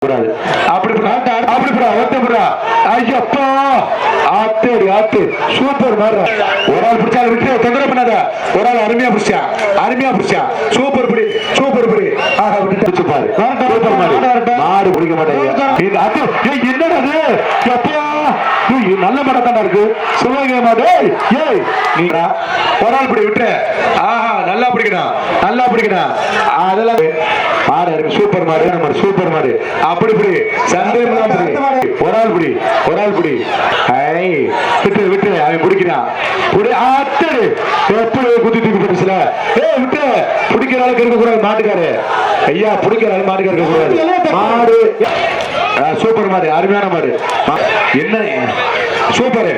அப்படி ஐயப்பா ஆத்து ஆத்து சூப்பர் மாதிரி ஒரு ஆள் பிடிச்சா விட்டு தொந்தரவு பண்ணாத ஒரு ஆள் அருமையா பிடிச்சா சூப்பர் பிடி ஆக விட்டு பிடிச்சு பாரு மாடு பிடிக்க மாட்டேங்க என்னடா எப்பா நல்ல மாடா தானே இருக்கு சிவகங்கை மாடு ஏய் நீடா ஒரு ஆள் பிடி விட்டு ஆஹா நல்லா பிடிக்கணும் அதெல்லாம் மாடு இருக்கு சூப்பர் மாடு அப்படி பிடி சந்தேகம் ஒரு ஆள் பிடி விட்டு அவன் பிடிக்கிறான் எப்படி குத்தி தூக்கி போட்டுச்சுல விட்டு பிடிக்கிற ஆளுக்கு இருக்க கூடாது மாட்டுக்காரு ஐயா பிடிக்கிற ஆளு மாட்டுக்காரு இருக்க கூடாது மாடு சூப்பர் மாடு அருமையான மாடு என்ன சூப்பர்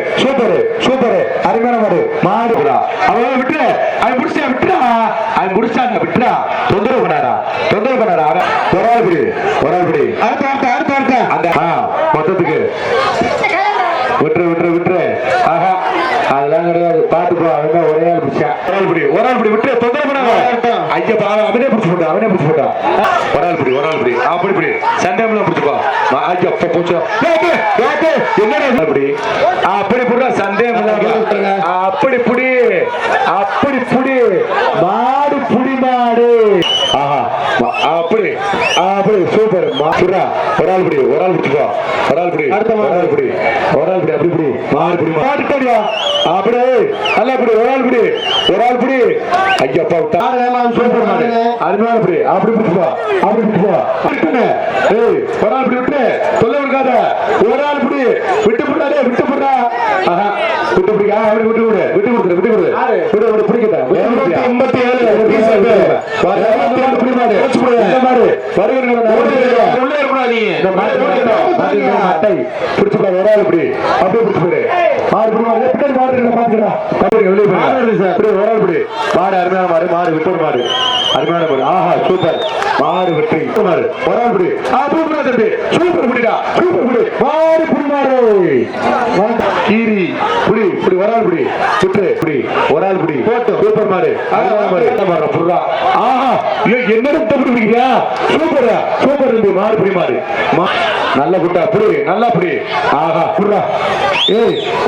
அருமையான மாடு அவன் விட்டு அவன் விட்டுறா தொந்தரவு பண்ணாரா ஒரு ஆள் பிடி அந்த மொத்தத்துக்கு விட்டுரு ஆஹா அதெல்லாம் கிடையாது பாத்துக்கோ அவன் ஒரே ஆள் பிடிச்சா ஒரு ஆள் பிடி விட்டு தொந்தரவு பண்ணாங்க ஐயா அவனே பிடிச்சு போட்டா ஒரு ஆள் பிடி அப்படி சண்டை பிடிச்சுக்கோ ஐயா போச்சு என்ன அப்படி புடா சந்தேகம் அப்படி புடி மாடு புடி மாடு ஆஹா அப்படி சூப்பர் மாடுடா ஒரு ஆள் பிடிச்சுக்கோ ஒரு ஆள் பிடி அப்படி பிடி மாடு பிடி அப்படியே நல்லா பிடி ஒரு ஆள் பிடி ஐயப்பா சூப்பர் மாடு அருமையான பிடி அப்படி பிடிச்சுக்கோ ஒரு ஆள் பிடி விட்டு சொல்ல விடாத ஒரு ஆள் பிடி விட்டு போடா ஆஹா விட்டு பிடிக்க அப்படி விட்டு கொடு பிடிக்கட்ட 87 அருமையான மாடு ஆஹா சூப்பர் மாடு வெற்றி மாடு ஒரு ஆள் பிடி சூப்பர் பிடிடா மாடு புடி மாடு கீரி புடி ஒரு ஆள் பிடி விட்டு ஒரு ஆள் பிடி போட்டு சூப்பர் மாடு அருமையான மாடு புடுடா ஆஹா என்ன பிடிக்கிறியா சூப்பர் இருந்து மாடு புடி மாடு நல்ல குட்டா நல்லா பிடி ஆஹா புடுடா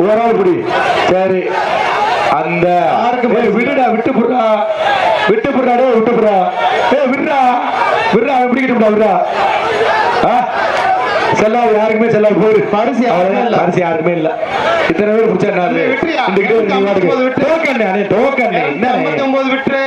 ஒரு ஆள் பிடி சரி அந்த விடுடா விட்டு போடுறா விடுறா விடுறா செல்லாது யாருக்குமே செல்லாது போயிரு பரிசு யாருக்குமே இல்ல இத்தனை பேர் பிடிச்சா டோக்கன் விட்டு